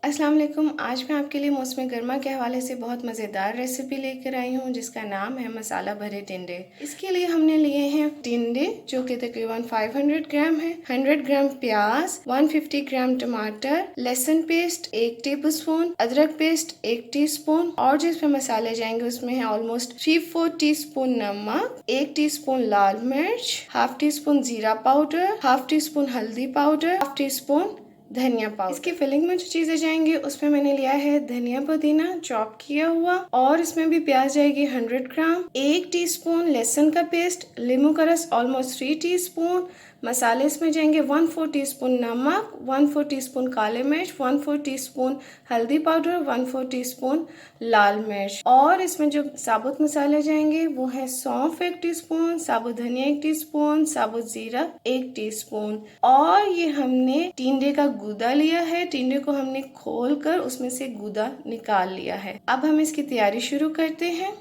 अस्सलाम वालेकुम। आज मैं आपके लिए मौसम गर्मा के हवाले से बहुत मज़ेदार रेसिपी लेकर आई हूँ जिसका नाम है मसाला भरे टिंडे। इसके लिए हमने लिए हैं टिंडे जो कि तकरीबन 500 ग्राम है, 100 ग्राम प्याज, 150 ग्राम टमाटर, लहसुन पेस्ट 1 टेबलस्पून, अदरक पेस्ट 1 टीस्पून और जिसमें मसाले जाएंगे उसमें है ऑलमोस्ट 3/4 टीस्पून नमक, 1 टीस्पून लाल मिर्च, हाफ टी स्पून जीरा पाउडर, हाफ टी स्पून हल्दी पाउडर, हाफ टी स्पून धनिया पाउडर। इसकी फिलिंग में जो चीजें जाएंगी उसमें मैंने लिया है धनिया पुदीना चॉप किया हुआ और इसमें भी प्याज जाएगी 100 ग्राम, 1 टीस्पून लहसुन का पेस्ट, नींबू का रस ऑलमोस्ट 3 टीस्पून। मसाले इसमें जाएंगे 1/4 टीस्पून नमक, 1/4 टीस्पून काले मिर्च, 1/4 टीस्पून हल्दी पाउडर, 1/4 टीस्पून लाल मिर्च और इसमें जो साबुत मसाले जाएंगे वो है सौंफ 1 टीस्पून, साबुत धनिया 1 टीस्पून, साबुत जीरा 1 टीस्पून और ये हमने टिंडे का गूदा लिया है। टिंडे को हमने खोलकर उसमें से गूदा निकाल लिया है। अब हम इसकी तैयारी शुरू करते हैं।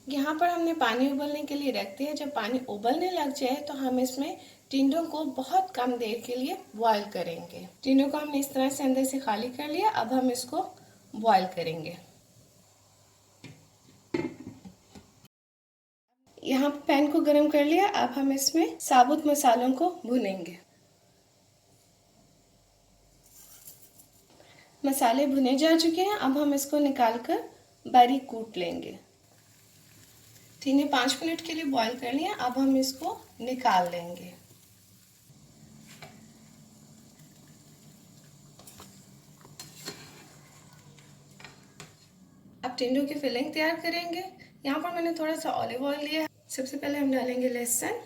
यहाँ पर हमने पानी उबलने के लिए रख दिया। जब पानी उबलने लग जाए तो हम इसमें टिंडों को बहुत कम देर के लिए बॉईल करेंगे। टिंडों को हमने इस तरह से अंदर से खाली कर लिया। अब हम इसको बॉईल करेंगे। यहाँ पैन को गर्म कर लिया। अब हम इसमें साबुत मसालों को भुनेंगे। मसाले भुने जा चुके हैं। अब हम इसको निकालकर बारीक कूट लेंगे। टिंडे 5 मिनट के लिए बॉईल कर लिया। अब हम इसको निकाल लेंगे। अब टिंडों की फिलिंग तैयार करेंगे। यहाँ पर मैंने थोड़ा सा ऑलिव ऑयल लिया है। सबसे पहले हम डालेंगे लहसुन,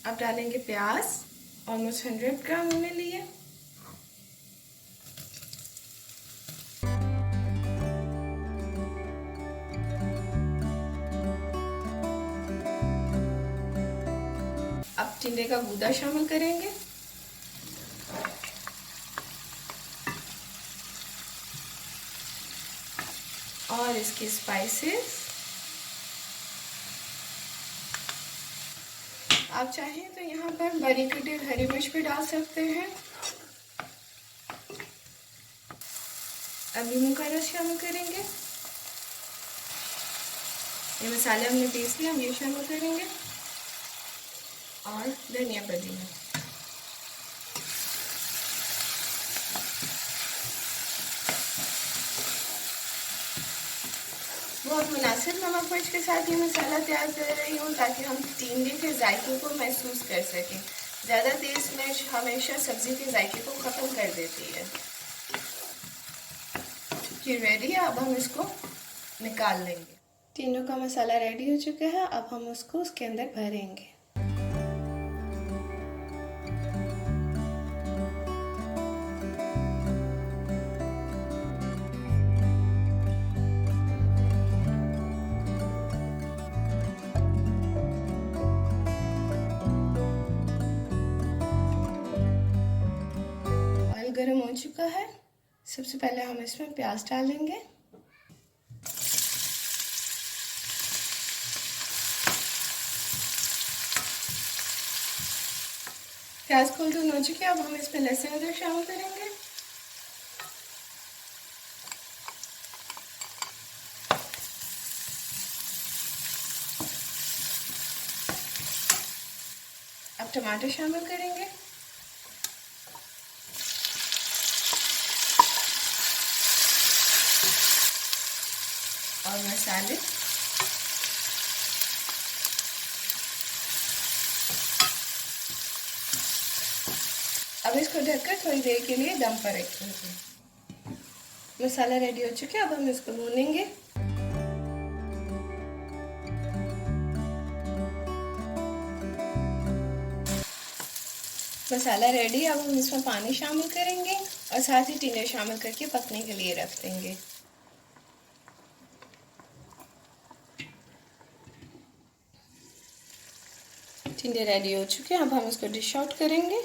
अब डालेंगे प्याज, ऑलमोस्ट 100 ग्राम हमने लिए। अब टिंडे का गूदा शामिल करेंगे और इसकी स्पाइसेस। आप चाहें तो यहाँ पर बारीक कटी हरी मिर्च भी डाल सकते हैं। अब नींबू का रस शामिल करेंगे। ये मसाले हमने पीस लिया, हम ये शामिल करेंगे और धनिया पुदीना। बहुत मुनासिब नमक मिर्च के साथ ये मसाला तैयार कर रही हूँ ताकि हम टिंडे के जायके को महसूस कर सकें। ज़्यादा तेज मिर्च हमेशा सब्जी के जायके को ख़त्म कर देती है। ये रेडी है। अब हम इसको निकाल लेंगे। टिंडों का मसाला रेडी हो चुका है। अब हम उसको उसके अंदर भरेंगे। ऑयल गर्म हो चुका है। सबसे पहले हम इसमें प्याज डालेंगे। प्याज गोल्डन हो चुके। अब हम इसमें लहसुन अदरक शामिल करेंगे। अब टमाटर शामिल करेंगे। और मसाले। अब इसको ढककर थोड़ी देर के लिए दम पर रखेंगे। मसाला रेडी हो चुका है। अब हम इसको भूनेंगे। मसाला रेडी। अब हम इसमें पानी शामिल करेंगे और साथ ही टिंडे शामिल करके पकने के लिए रख देंगे। टिंडे रेडी हो चुके हैं। अब हम इसको डिश आउट करेंगे।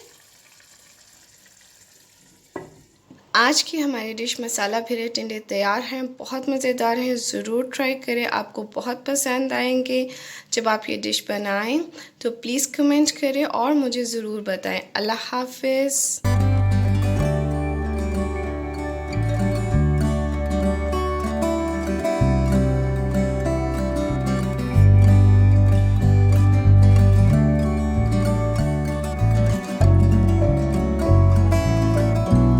आज की हमारी डिश मसाला भरे टिंडे तैयार हैं। बहुत मज़ेदार हैं, ज़रूर ट्राई करें, आपको बहुत पसंद आएंगे। जब आप ये डिश बनाएं तो प्लीज़ कमेंट करें और मुझे ज़रूर बताएं। अल्लाह हाफ़िज़।